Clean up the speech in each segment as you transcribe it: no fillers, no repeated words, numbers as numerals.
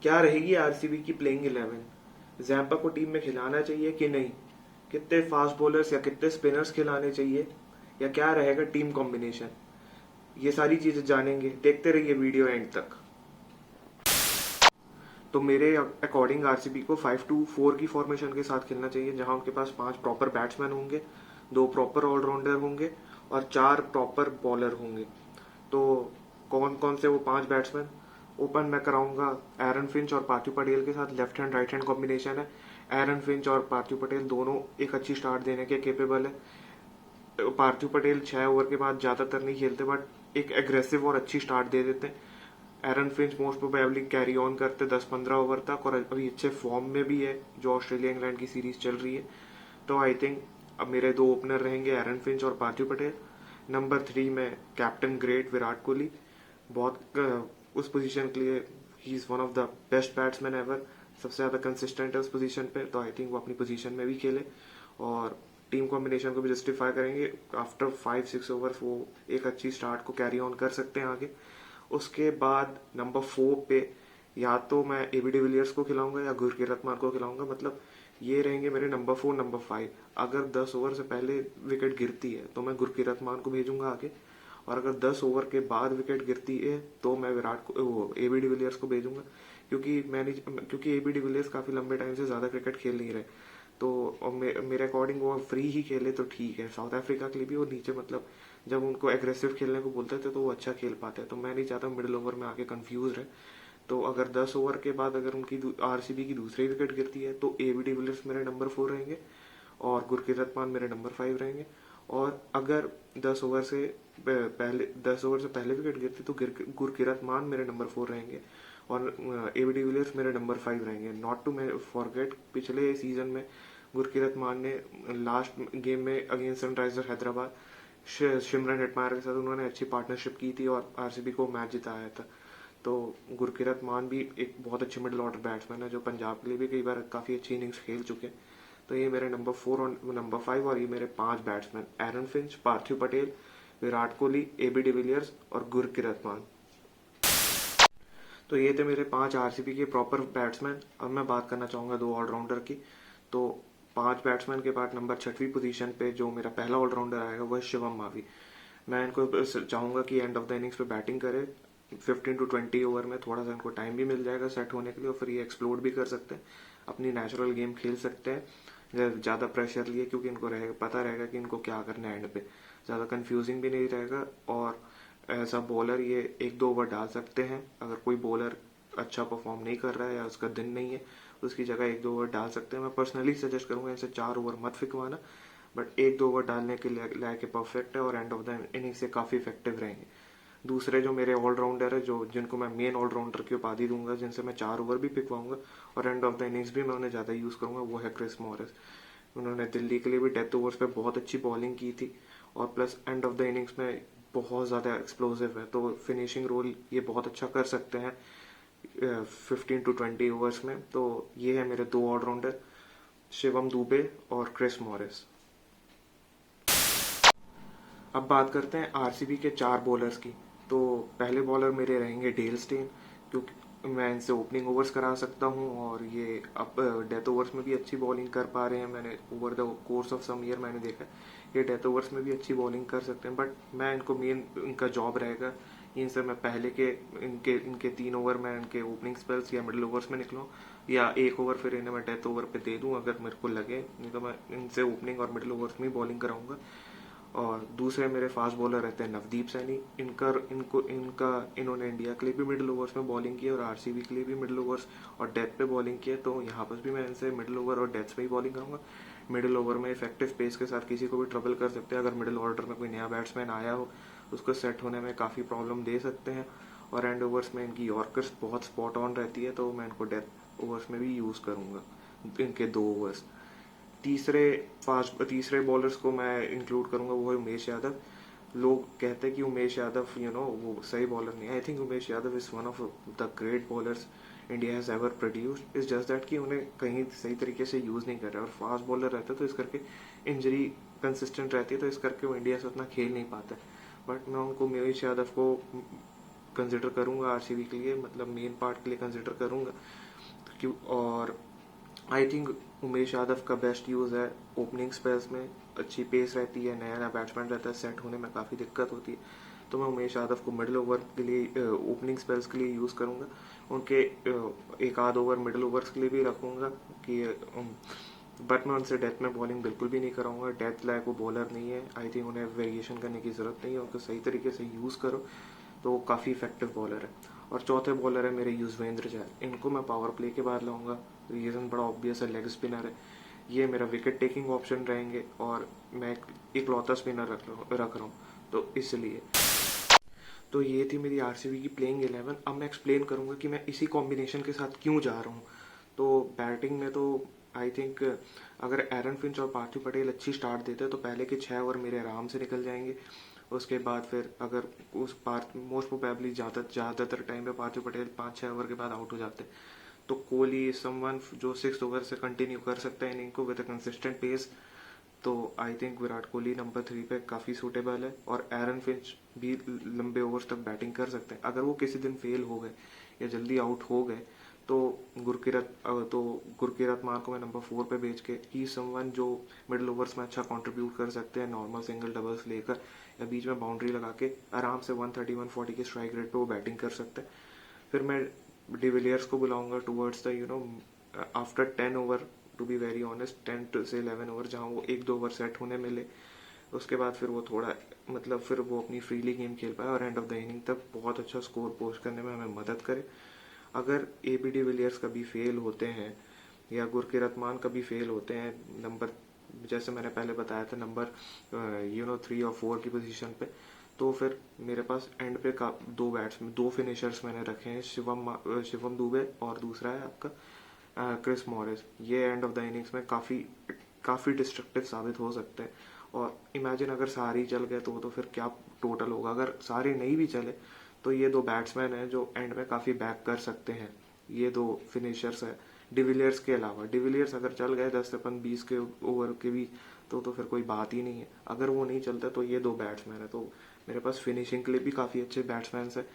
क्या रहेगी आरसीबी की प्लेइंग 11? जैम्पा को टीम में खिलाना चाहिए कि नहीं? कितने फास्ट बॉलर्स या कितने स्पिनर्स खिलाने चाहिए, या क्या रहेगा टीम कॉम्बिनेशन? ये सारी चीजें जानेंगे, देखते रहिए वीडियो एंड तक। तो मेरे अकॉर्डिंग आरसीबी को 5-2-4 की फॉर्मेशन के साथ खेलना चाहिए, जहां उनके पास 5 प्रॉपर बैट्समैन होंगे, 2 प्रॉपर ऑलराउंडर होंगे और 4 प्रॉपर बॉलर होंगे। तो कौन कौन से वो 5 बैट्समैन? ओपन मैं कराऊंगा एरन फिंच और पार्थिव पटेल के साथ। Left hand right hand combination है। एरन फिंच और पार्थिव पटेल दोनों एक अच्छी स्टार्ट देने के केपेबल है। पार्थिव पटेल 6 ओवर के बाद ज्यादातर नहीं खेलते, बट एक एग्रेसिव और अच्छी स्टार्ट दे देते हैं। Aaron Finch most probably carry on करते 10-15 ओवर तक, और अभी अच्छे फॉर्म में भी है जो ऑस्ट्रेलिया इंग्लैंड की सीरीज चल रही है। तो आई थिंक अब मेरे 2 ओपनर रहेंगे एरन फिंच और पार्थिव पटेल। नंबर 3 में कैप्टन ग्रेट विराट कोहली। बहुत उस पोजीशन के लिए he is one of the best batsman ever. सबसे ज्यादा कंसिस्टेंट है उस पोजीशन पे, तो आई थिंक वो अपनी पोजीशन में भी खेले और टीम कॉम्बिनेशन को भी जस्टिफाई करेंगे। आफ्टर 5-6 ओवर वो एक अच्छी स्टार्ट को कैरी ऑन कर सकते हैं आगे। उसके बाद नंबर 4 पे या तो मैं एबी डिविलियर्स को खिलाऊंगा या गुरकीरत मान को खिलाऊंगा। मतलब ये रहेंगे मेरे नंबर 4 नंबर 5। अगर 10 ओवर से पहले विकेट गिरती है तो मैं गुरकीरत मान को भेजूंगा आगे, और अगर 10 ओवर के बाद विकेट गिरती है तो मैं विराट को वो एबी डिविलियर्स को भेजूंगा। क्योंकि एबी डिविलियर्स काफी लंबे टाइम से ज्यादा क्रिकेट खेल नहीं रहे, तो मेरे अकॉर्डिंग वो फ्री ही खेले तो ठीक है। साउथ अफ्रीका के लिए भी वो नीचे, मतलब जब उनको एग्रेसिव खेलने को बोलते थे तो वो अच्छा खेल पाते हैं। तो मैं नहीं चाहता मिडिल ओवर में आके कंफ्यूज रहे। तो अगर 10 ओवर के बाद अगर उनकी आरसीबी की दूसरी विकेट गिरती है तो एबी डिविलियर्स मेरे नंबर 4 रहेंगे और गुरकीरत मान मेरे नंबर 5 रहेंगे। और अगर 10 ओवर से पहले विकेट गिरती तो गुरकीरत मान मेरे नंबर 4 रहेंगे और एबी डिविलियर्स मेरे नंबर 5 रहेंगे। नॉट टू फॉरगेट, पिछले सीजन में गुरकीरत मान ने लास्ट गेम में against Sunriser Hyderabad Shimron Hetmyer के साथ उन्होंने अच्छी पार्टनरशिप की थी और आरसीबी को मैच जिताया था। तो गुरकीरत मान भी एक बहुत अच्छे मिडिल ऑर्डर बैट्समैन है जो पंजाब के लिए भी कई बार काफी अच्छी इनिंग्स खेल चुके हैं। तो ये मेरे नंबर 4 और नंबर 5, और ये मेरे 5 बैट्समैन एरन फिंच, पार्थिव पटेल, विराट कोहली, एबी डिविलियर्स और गुरकीरत मान। तो ये थे मेरे 5 आरसीबी के प्रॉपर बैट्समैन। अब मैं बात करना चाहूंगा 2 ऑलराउंडर की। तो 5 बैट्समैन के बाद नंबर 6वीं पोजीशन पे जो मेरा पहला ऑलराउंडर आएगा वो है शिवम मावी। मैं इनको चाहूंगा कि एंड ऑफ द इनिंग्स पे बैटिंग करे। 15-20 ओवर में थोड़ा सा इनको टाइम भी मिल जाएगा सेट होने के लिए, और फिर ये एक्सप्लोर भी कर सकते हैं, अपनी नेचुरल गेम खेल सकते हैं ज्यादा प्रेशर लिए, क्योंकि इनको पता रहेगा कि इनको क्या करना है एंड पे। ज्यादा कंफ्यूजिंग भी नहीं रहेगा, और एज अ बॉलर ये 1-2 ओवर डाल सकते हैं। अगर कोई बॉलर अच्छा परफॉर्म नहीं कर रहा है या उसका दिन नहीं है, उसकी जगह 1-2 ओवर डाल सकते हैं। मैं पर्सनली सजेस्ट करूंगा इनसे 4 ओवर मत फिकवाना, बट 1-2 ओवर डालने के लायक परफेक्ट है और एंड ऑफ द इनिंग से काफी इफेक्टिव रहेंगे। दूसरे जो मेरे ऑलराउंडर है, जो जिनको मैं मेन ऑलराउंडर की उपाधि दूंगा, जिनसे मैं 4 ओवर भी पिकवाऊंगा और एंड ऑफ द इनिंग्स भी मैं उन्हें ज्यादा यूज करूंगा, वो है क्रिस मॉरिस। उन्होंने दिल्ली के लिए भी डेथ ओवर्स पे बहुत अच्छी बॉलिंग की थी, और plus end of the innings में बहुत ज्यादा एक्सप्लोसिव है, तो फिनिशिंग रोल ये बहुत अच्छा कर सकते हैं 15-20 ओवर्स में। तो ये है मेरे 2 ऑलराउंडर, शिवम दुबे और क्रिस मॉरिस। अब बात करते हैं आरसीबी के 4 बॉलर्स की। तो पहले बॉलर मेरे रहेंगे डेल स्टेन, क्योंकि मैं इनसे ओपनिंग ओवर्स करा सकता हूं और ये अब डेथ ओवर्स में भी अच्छी बॉलिंग कर पा रहे हैं। मैंने over the course of some year मैंने देखा ये डेथ ओवर्स में भी अच्छी बॉलिंग कर सकते हैं, बट मैं इनको मेन इनका जॉब रहेगा इनसे मैं पहले के इनके इनके 3 ओवर में इनके ओपनिंग स्पेल्स या मिडिल ओवर्स में निकलूं, या 1 ओवर फिर इन्हें मैं डेथ ओवर पे दे दूं अगर मेरे को लगे, नहीं तो मैं इनसे ओपनिंग और मिडिल ओवर्स में बॉलिंग कराऊंगा। और दूसरे मेरे फास्ट बॉलर रहते हैं नवदीप सैनी। इन्होंने इंडिया के लिए भी मिडिल ओवर्स में बॉलिंग की और आरसीबी के लिए भी मिडिल ओवर्स और डेथ पे बॉलिंग की है, तो यहाँ पर भी मैं इनसे मिडिल ओवर और डेथ पे ही बॉलिंग करूंगा। मिडिल ओवर में इफेक्टिव पेस के साथ किसी को भी ट्रबल कर सकते हैं। अगर मिडिल ऑर्डर में कोई नया बैट्समैन आया हो उसको सेट होने में काफी प्रॉब्लम दे सकते हैं, और एंड ओवर्स में इनकी यॉर्कर्स बहुत स्पॉट ऑन रहती है, तो मैं इनको डेथ ओवर्स में भी यूज करूंगा इनके 2 ओवर्स। तीसरे बॉलर्स को मैं इंक्लूड करूंगा, वो है उमेश यादव। लोग कहते हैं कि उमेश यादव वो सही बॉलर नहीं है। I think Umesh Yadav is one of the great bowlers India has ever produced. Is just that कि उन्हें कहीं सही तरीके से यूज नहीं कर रहा है, और फास्ट बॉलर रहता है तो इस करके इंजरी कंसिस्टेंट रहती है, तो इस करके वो इंडिया से उतना खेल नहीं पाता है। बट मैं उनको उमेश यादव को कंसिडर करूँगा आरसीबी के लिए, मतलब मेन पार्ट के लिए कंसिडर करूँगा क्यों। और आई थिंक उमेश यादव का बेस्ट यूज़ है ओपनिंग स्पेल्स में, अच्छी पेस रहती है, नया नया बैट्समैन रहता है, सेट होने में काफ़ी दिक्कत होती है, तो मैं उमेश यादव को मिडिल ओवर के लिए ओपनिंग स्पेल्स के लिए यूज़ करूँगा। उनके एक आध ओवर मिडिल ओवर्स के लिए भी रखूँगा कि बट मैं उनसे डेथ में बॉलिंग बिल्कुल भी नहीं कराऊंगा। डेथ लायक वो बॉलर नहीं है, आई थिंक उन्हें वेरिएशन करने की ज़रूरत नहीं है, उनको सही तरीके से यूज़ करो तो वो काफ़ी इफेक्टिव बॉलर है। और चौथे बॉलर है मेरे युजवेंद्र चहल, इनको मैं पावर प्ले के बाद लाऊंगा। रीज़न बड़ा ऑब्वियस है, लेग स्पिनर है, ये मेरा विकेट टेकिंग ऑप्शन रहेंगे और मैं एक लौता स्पिनर रख रहा हूँ, तो इसलिए। तो ये थी मेरी आरसीबी की प्लेइंग 11। अब मैं एक्सप्लेन करूंगा कि मैं इसी कॉम्बिनेशन के साथ क्यों जा रहा हूँ। तो बैटिंग में तो आई थिंक अगर एरन फिंच और पार्थिव पटेल अच्छी स्टार्ट देते हैं तो पहले के 6 ओवर मेरे आराम से निकल जाएंगे। उसके बाद फिर अगर उस पार्थ मोस्ट प्रोबेबली ज़्यादातर टाइम पे पार्थिव पटेल 5-6 ओवर के बाद आउट हो जाते, तो कोहली समवन जो 6 ओवर से कंटिन्यू कर सकता है इनिंग को विद अ कंसिस्टेंट पेस, तो I think Virat Kohli number 3 पे काफ़ी सूटेबल है। और एरन फिंच भी लंबे ओवर्स तक बैटिंग कर सकते हैं। अगर वो किसी दिन फेल हो गए या जल्दी आउट हो गए तो गुरकीरत मान को मैं नंबर 4 पे भेज के ही समवन जो मिडिल ओवर्स में अच्छा कंट्रीब्यूट कर सकते हैं, नॉर्मल सिंगल डबल्स लेकर या बीच में बाउंड्री लगा के आराम से 130-140 के स्ट्राइक रेट पे वो बैटिंग कर सकते हैं। फिर मैं डिविलियर्स को बुलाऊंगा towards the after 10 over, to be very honest 10 से 11 ओवर, जहाँ वो 1-2 ओवर सेट होने मिले, उसके बाद फिर वो थोड़ा मतलब फिर वो अपनी फ्रीली गेम खेल पाए और एंड ऑफ द इनिंग तक बहुत अच्छा स्कोर पोस्ट करने में हमें मदद करे। अगर ए बी डिविलियर्स कभी फेल होते हैं या गुरकीरत मान कभी फेल होते हैं नंबर, जैसे मैंने पहले बताया था, नंबर 3 और 4 की पोजीशन पे, तो फिर मेरे पास एंड पे का दो फिनिशर्स मैंने रखे हैं, शिवम दुबे और दूसरा है आपका क्रिस मॉरिस। ये एंड ऑफ द इनिंग्स में काफ़ी डिस्ट्रक्टिव साबित हो सकते हैं। और इमेजिन अगर सारे ही चल गए तो फिर क्या टोटल होगा। अगर सारे नहीं भी चले तो ये दो बैट्समैन हैं जो एंड में काफ़ी बैक कर सकते हैं, ये दो फिनिशर्स है डिविलियर्स के अलावा। डिविलियर्स अगर चल गए 10 से 20 के ओवर के भी तो फिर कोई बात ही नहीं है। अगर वो नहीं चलता तो ये दो बैट्समैन है, तो मेरे पास फिनिशिंग के लिए भी काफ़ी अच्छे बैट्समैन है।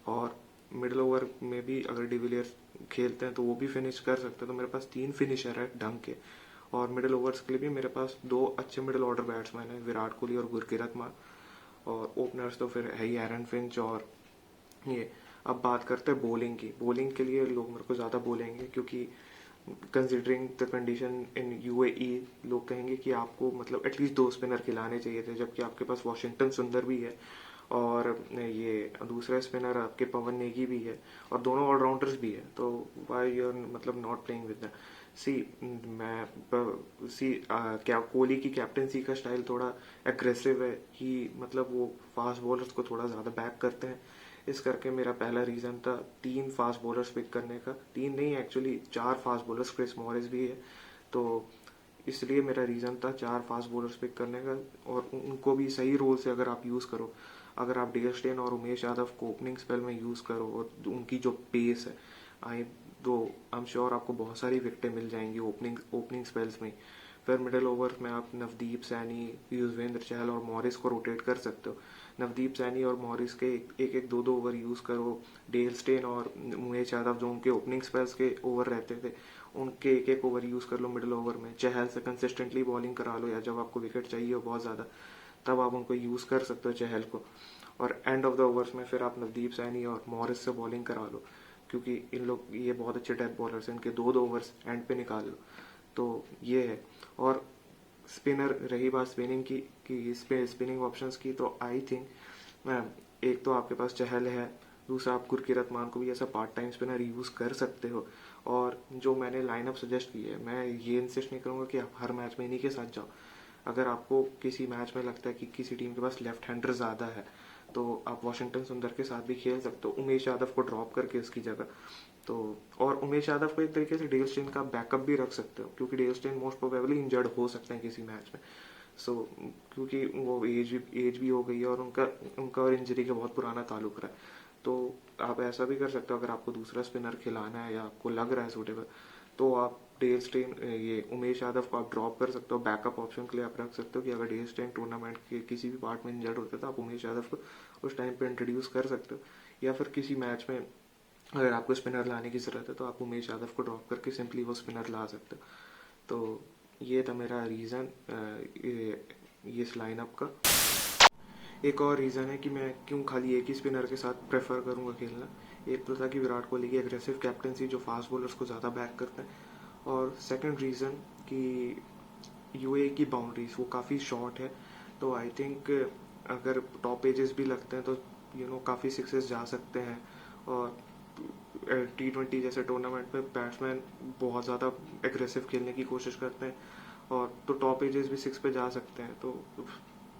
और मिडिल ओवर में भी अगर डिविलियर्स खेलते हैं तो वो भी फिनिश कर सकते हैं, तो मेरे पास 3 फिनिशर है ढंग के। और मिडिल ओवर्स के लिए भी मेरे पास 2 अच्छे मिडिल ऑर्डर बैट्समैन हैं, विराट कोहली और गुरकीरत मान। और ओपनर्स तो फिर है ही एरन फिंच और ये। अब बात करते हैं बॉलिंग की। बॉलिंग के लिए लोग मेरे को ज़्यादा बोलेंगे क्योंकि considering the condition in UAE, लोग कहेंगे कि आपको मतलब एटलीस्ट 2 स्पिनर खिलाने चाहिए थे, जबकि आपके पास वॉशिंगटन सुंदर भी है और ये दूसरा स्पिनर आपके पवन नेगी भी है और दोनों ऑलराउंडर्स भी है, तो वाई यू आर मतलब नॉट प्लेइंग विद दैट। सी क्या कोहली की कैप्टनसी का स्टाइल थोड़ा एग्रेसिव है कि मतलब वो फास्ट बॉलर्स को थोड़ा ज़्यादा बैक करते हैं। इस करके मेरा पहला रीज़न था 3 फास्ट बॉलर्स पिक करने का, 3 नहीं actually 4 fast bowlers, Chris Morris भी है, तो इसलिए मेरा रीज़न था 4 फास्ट बॉलर्स पिक करने का। और उनको भी सही रोल से अगर आप यूज़ करो, अगर आप डेल स्टेन और उमेश यादव को ओपनिंग स्पेल में यूज़ करो और उनकी जो पेस है आई तो आई एम श्योर आपको बहुत सारी विकेटें मिल जाएंगी ओपनिंग स्पेल्स में। फिर मिडिल ओवर में आप नवदीप सैनी, युजवेंद्र चहल और मॉरिस को रोटेट कर सकते हो। नवदीप सैनी और मॉरिस के एक एक दो दो ओवर यूज़ करो। डेल स्टेन और उमेश यादव जो उनके ओपनिंग स्पेल्स के ओवर रहते थे उनके एक एक ओवर यूज़ कर लो मिडिल ओवर में। चहल से कंसिस्टेंटली बॉलिंग करा लो या जब आपको विकेट चाहिए हो बहुत ज़्यादा तब आप उनको यूज़ कर सकते हो चहल को। और एंड ऑफ द ओवर्स में फिर आप नवदीप सैनी और मॉरिस से बॉलिंग करा लो क्योंकि इन लोग ये बहुत अच्छे डेथ बॉलर्स हैं, इनके 2-2 ओवर्स एंड पे निकाल लो, तो ये है। और स्पिनर, रही बात स्पिनिंग की कि स्पिनिंग ऑप्शंस की, तो आई थिंक एक तो आपके पास चहल है, दूसरा आप गुरकीरत मान को भी ऐसा पार्ट टाइम स्पिनर यूज़ कर सकते हो। और जो मैंने लाइनअप सजेस्ट की है, मैं ये इंसिस्ट नहीं करूँगा कि आप हर मैच में इन्हीं के साथ जाओ। अगर आपको किसी मैच में लगता है कि किसी टीम के पास लेफ्ट हैंडर ज़्यादा है तो आप वॉशिंगटन सुंदर के साथ भी खेल सकते हो, उमेश यादव को ड्रॉप करके उसकी जगह। तो और उमेश यादव को एक तरीके से डेल स्टेन का बैकअप भी रख सकते हो क्योंकि Dale Steyn most probably injured हो सकते हैं किसी मैच में। सो क्योंकि वो एज भी हो गई है और उनका उनका और इंजरी का बहुत पुराना ताल्लुक रहा है, तो आप ऐसा भी कर सकते हो। अगर आपको दूसरा स्पिनर खिलाना है या आपको लग रहा है सूटेबल, तो आप डेल स्टेन ये उमेश यादव को आप ड्रॉप कर सकते हो, बैकअप ऑप्शन के लिए आप रख सकते हो कि अगर डेल स्टेन टूर्नामेंट के किसी भी पार्ट में इंजर्ड होता है तो आप उमेश यादव को उस टाइम पे इंट्रोड्यूस कर सकते हो। या फिर किसी मैच में अगर आपको स्पिनर लाने की ज़रूरत है तो आप उमेश यादव को ड्रॉप करके सिंपली वो स्पिनर ला सकते हो। तो ये था मेरा रीज़न ये इस लाइनअप का। एक और रीज़न है कि मैं क्यों खाली एक ही स्पिनर के साथ प्रेफर करूँगा खेलना। एक तो था कि विराट कोहली की एग्रेसिव कैप्टनसी जो फास्ट बॉलर्स को ज़्यादा बैक करते हैं, और सेकंड रीज़न कि यूए की बाउंड्रीज वो काफ़ी शॉर्ट है। तो आई थिंक अगर टॉप एजेस भी लगते हैं तो काफ़ी सिक्सेस जा सकते हैं। और T20 जैसे टूर्नामेंट में बैट्समैन बहुत ज़्यादा एग्रेसिव खेलने की कोशिश करते हैं, और तो टॉप एजेस भी सिक्स पे जा सकते हैं। तो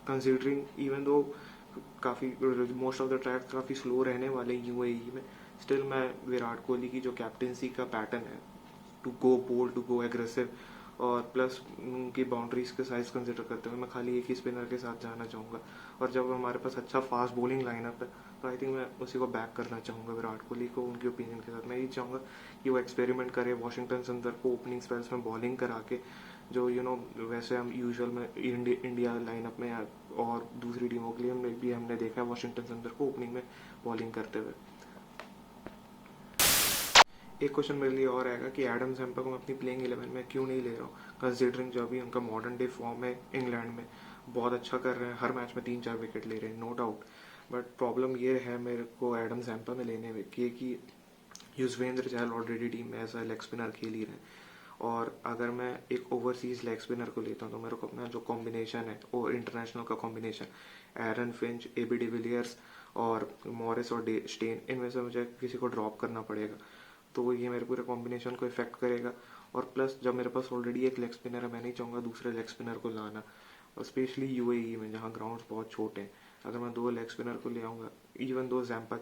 कंसिडरिंग इवन दो काफ़ी मोस्ट ऑफ द ट्रैक्स काफ़ी स्लो रहने वाले यूएई में, स्टिल मैं विराट कोहली की जो कैप्टेंसी का पैटर्न है to go bold, to go aggressive, और प्लस उनकी बाउंड्रीज के साइज कंसिडर करते हुए मैं खाली एक ही स्पिनर के साथ जाना चाहूँगा। और जब हमारे पास अच्छा फास्ट बॉलिंग लाइनअप है तो आई थिंक मैं उसी को बैक करना चाहूँगा, विराट कोहली को उनकी ओपिनियन के साथ। मैं यही चाहूँगा कि वो एक्सपेरिमेंट करे वाशिंगटन सुंदर को ओपनिंग स्पेल्स में बॉलिंग करा के, जो वैसे हम यूजुअल में इंडिया लाइनअप में और दूसरी टीमों के लिए में भी हमने देखा है वाशिंगटन सुंदर को ओपनिंग में बॉलिंग करते हुए। एक क्वेश्चन मेरे लिए और आएगा कि एडम जैम्पा को मैं अपनी प्लेइंग 11 में क्यों नहीं ले रहा हूँ, कंसिडरिंग जो अभी उनका मॉडर्न डे फॉर्म है इंग्लैंड में, बहुत अच्छा कर रहे हैं, हर मैच में 3-4 विकेट ले रहे हैं, नो डाउट। बट प्रॉब्लम ये है मेरे को एडम जैम्पा में लेने में कि युजवेंद्र चहल ऑलरेडी टीम में एज अ लेग स्पिनर खेल ही रहे हैं, और अगर मैं एक ओवरसीज लेग स्पिनर को लेता हूँ तो मेरे को अपना जो कॉम्बिनेशन है वो इंटरनेशनल का कॉम्बिनेशन एरन फिंच, एबी डिविलियर्स और मॉरिस और स्टेन, इनमें से मुझे किसी को ड्रॉप करना पड़ेगा। तो ये मेरे पूरे कॉम्बिनेशन को इफेक्ट करेगा। और प्लस जब मेरे पास ऑलरेडी एक लेग स्पिनर है, मैं नहीं चाहूँगा दूसरे लेग स्पिनर को लाना, और स्पेशली यूएई में जहाँ ग्राउंड्स बहुत छोटे हैं। अगर मैं 2 लेग स्पिनर को ले आऊँगा, इवन दो जैम्पा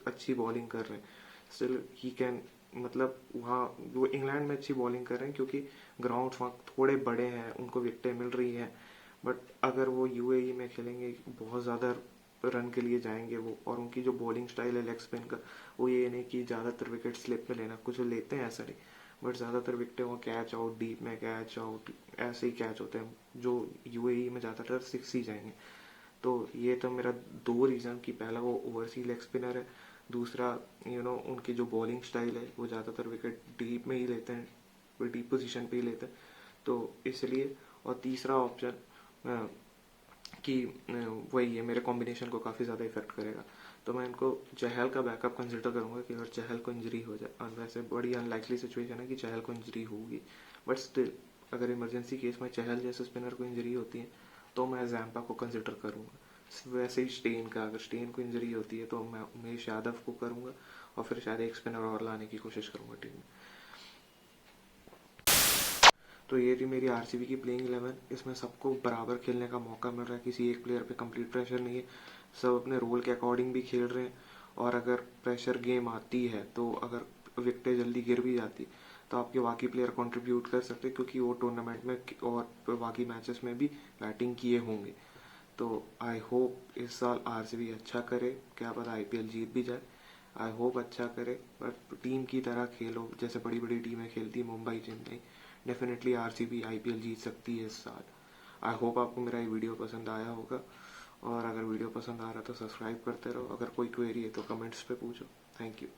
अच्छी बॉलिंग कर रहे हैं, स्टिल ही कैन, मतलब वहाँ वो इंग्लैंड में अच्छी बॉलिंग कर रहे हैं क्योंकि ग्राउंड्स वहाँ थोड़े बड़े हैं, उनको विकेटें मिल रही हैं। बट अगर वो यूएई में खेलेंगे बहुत ज़्यादा रन के लिए जाएंगे वो, और उनकी जो बॉलिंग स्टाइल है लेग स्पिन का, वो ये नहीं कि ज़्यादातर विकेट स्लिप में लेना, कुछ लेते हैं ऐसा नहीं, बट ज़्यादातर विकेटें वो कैच आउट, डीप में कैच आउट, ऐसे ही कैच होते हैं जो यूएई में ज़्यादातर 6 ही जाएंगे। तो ये तो मेरा 2 रीज़न कि पहला वो ओवरसीज लेग स्पिनर है, दूसरा उनकी जो बॉलिंग स्टाइल है वो ज़्यादातर विकेट डीप में ही लेते हैं, डीप पोजीशन पे ही लेते हैं, तो इसलिए। और तीसरा ऑप्शन कि वही है, मेरे कॉम्बिनेशन को काफ़ी ज़्यादा इफेक्ट करेगा। तो मैं इनको चहल का बैकअप कंसिडर करूंगा कि अगर चहल को इंजरी हो जाए, और वैसे बड़ी अनलाइकली सिचुएशन है कि चहल को इंजरी होगी, बट स्टिल अगर इमरजेंसी केस में चहल जैसे स्पिनर को इंजरी होती है तो मैं जैम्पा को कंसिडर करूंगा। वैसे ही स्टेन का, अगर स्टेन को इंजरी होती है तो मैं उमेश यादव को करूंगा, और फिर शायद एक स्पिनर और लाने की कोशिश करूंगा टीम में। तो ये थी मेरी आरसीबी की प्लेइंग 11। इसमें सबको बराबर खेलने का मौका मिल रहा है, किसी एक प्लेयर पे कंप्लीट प्रेशर नहीं है, सब अपने रोल के अकॉर्डिंग भी खेल रहे हैं। और अगर प्रेशर गेम आती है तो अगर विकेटें जल्दी गिर भी जाती तो आपके बाकी प्लेयर कंट्रीब्यूट कर सकते हैं, क्योंकि वो टूर्नामेंट में और बाकी मैचेस में भी बैटिंग किए होंगे। तो आई होप इस साल आरसीबी अच्छा करे, क्या पता आईपीएल जीत भी जाए, आई होप अच्छा करे। बट टीम की तरह खेलो जैसे बड़ी बड़ी टीमें खेलती है, Mumbai, Chennai, definitely RCB IPL जीत सकती है इस साल। आई होप आपको मेरा ये वीडियो पसंद आया होगा, और अगर वीडियो पसंद आ रहा है तो सब्सक्राइब करते रहो, अगर कोई क्वेरी है तो कमेंट्स पे पूछो। Thank you.